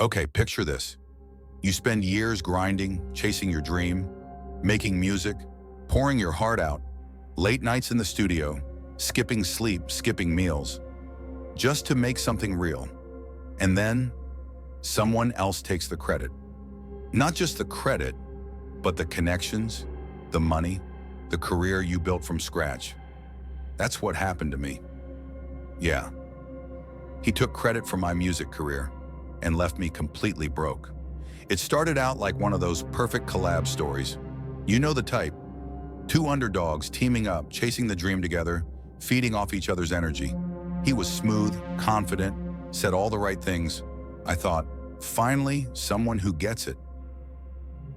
Okay, picture this. You spend years grinding, chasing your dream, making music, pouring your heart out, late nights in the studio, skipping sleep, skipping meals, just to make something real. And then, someone else takes the credit. Not just the credit, but the connections, the money, the career you built from scratch. That's what happened to me. Yeah. He took credit for my music career and left me completely broke. It started out like one of those perfect collab stories. You know the type. Two underdogs teaming up, chasing the dream together, feeding off each other's energy. He was smooth, confident, said all the right things. I thought, finally, someone who gets it.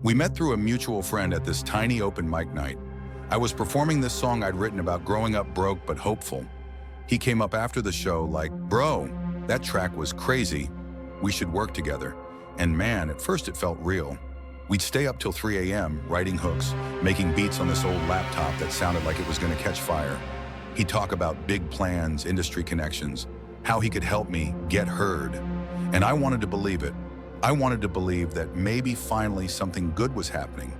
We met through a mutual friend at this tiny open mic night. I was performing this song I'd written about growing up broke but hopeful. He came up after the show like, "Bro, that track was crazy. We should work together." And man, at first it felt real. We'd stay up till 3 a.m. writing hooks, making beats on this old laptop that sounded like it was gonna catch fire. He'd talk about big plans, industry connections, how he could help me get heard. And I wanted to believe it. I wanted to believe that maybe finally something good was happening.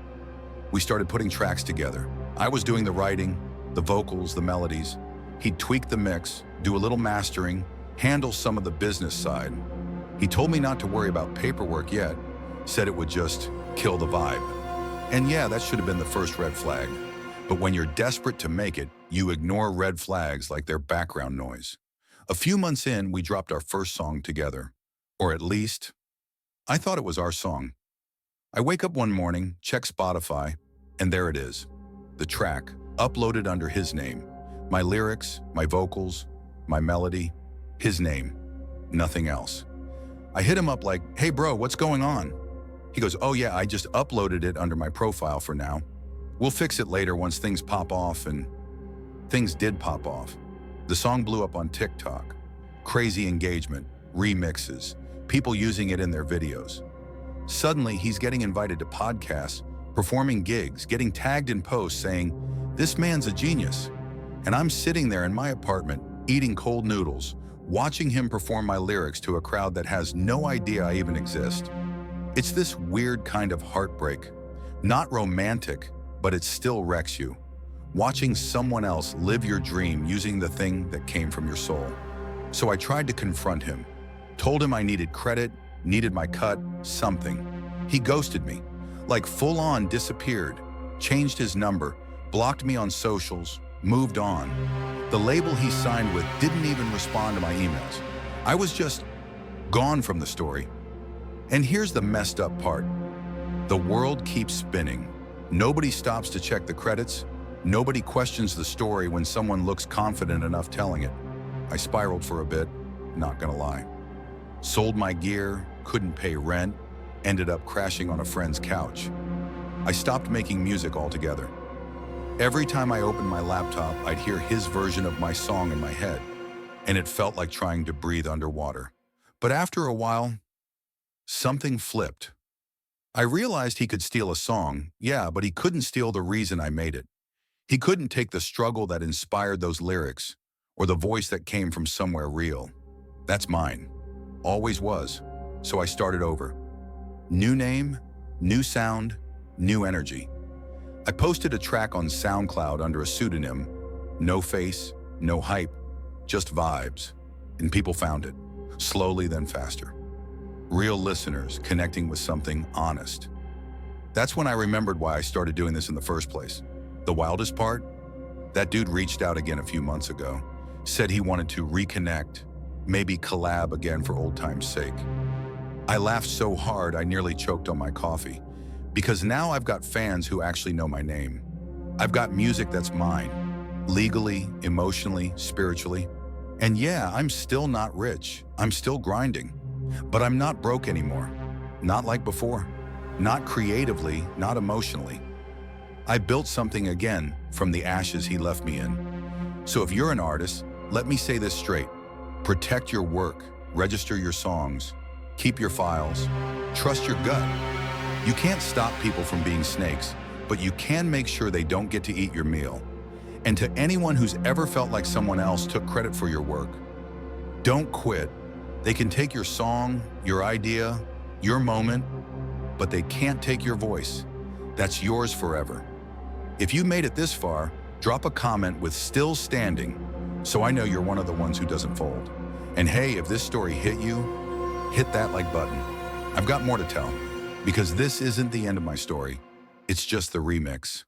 We started putting tracks together. I was doing the writing, the vocals, the melodies. He'd tweak the mix, do a little mastering, handle some of the business side. He told me not to worry about paperwork yet, said it would just kill the vibe. And yeah, that should have been the first red flag. But when you're desperate to make it, you ignore red flags like they're background noise. A few months in, we dropped our first song together. Or at least, I thought it was our song. I wake up one morning, check Spotify, and there it is. The track, uploaded under his name. My lyrics, my vocals, my melody, his name, nothing else. I hit him up like, "Hey bro, what's going on?" He goes, "Oh yeah, I just uploaded it under my profile for now. We'll fix it later once things pop off," and things did pop off. The song blew up on TikTok. Crazy engagement, remixes, people using it in their videos. Suddenly, he's getting invited to podcasts, performing gigs, getting tagged in posts saying, "This man's a genius." And I'm sitting there in my apartment, eating cold noodles, watching him perform my lyrics to a crowd that has no idea I even exist. It's this weird kind of heartbreak. Not romantic, but it still wrecks you. Watching someone else live your dream using the thing that came from your soul. So I tried to confront him, told him I needed credit, needed my cut, something. He ghosted me, like full on disappeared, changed his number, blocked me on socials, moved on. The label he signed with didn't even respond to my emails. I was just gone from the story. And here's the messed up part. The world keeps spinning. Nobody stops to check the credits. Nobody questions the story when someone looks confident enough telling it. I spiraled for a bit, not gonna lie. Sold my gear, couldn't pay rent, ended up crashing on a friend's couch. I stopped making music altogether. Every time I opened my laptop, I'd hear his version of my song in my head, and it felt like trying to breathe underwater. But after a while, something flipped. I realized he could steal a song, yeah, but he couldn't steal the reason I made it. He couldn't take the struggle that inspired those lyrics, or the voice that came from somewhere real. That's mine. Always was. So I started over. New name, new sound, new energy. I posted a track on SoundCloud under a pseudonym. No face, no hype, just vibes. And people found it, slowly then faster. Real listeners connecting with something honest. That's when I remembered why I started doing this in the first place. The wildest part? That dude reached out again a few months ago, said he wanted to reconnect, maybe collab again for old time's sake. I laughed so hard I nearly choked on my coffee, because now I've got fans who actually know my name. I've got music that's mine, legally, emotionally, spiritually. And yeah, I'm still not rich, I'm still grinding, but I'm not broke anymore. Not like before, not creatively, not emotionally. I built something again from the ashes he left me in. So if you're an artist, let me say this straight. Protect your work, register your songs, keep your files, trust your gut. You can't stop people from being snakes, but you can make sure they don't get to eat your meal. And to anyone who's ever felt like someone else took credit for your work, don't quit. They can take your song, your idea, Your moment, but they can't take your voice. That's yours forever. If you made it this far, drop a comment with "still standing" so I know you're one of the ones who doesn't fold. And hey, if this story hit you, hit that like button. I've got more to tell, because this isn't the end of my story. It's just the remix.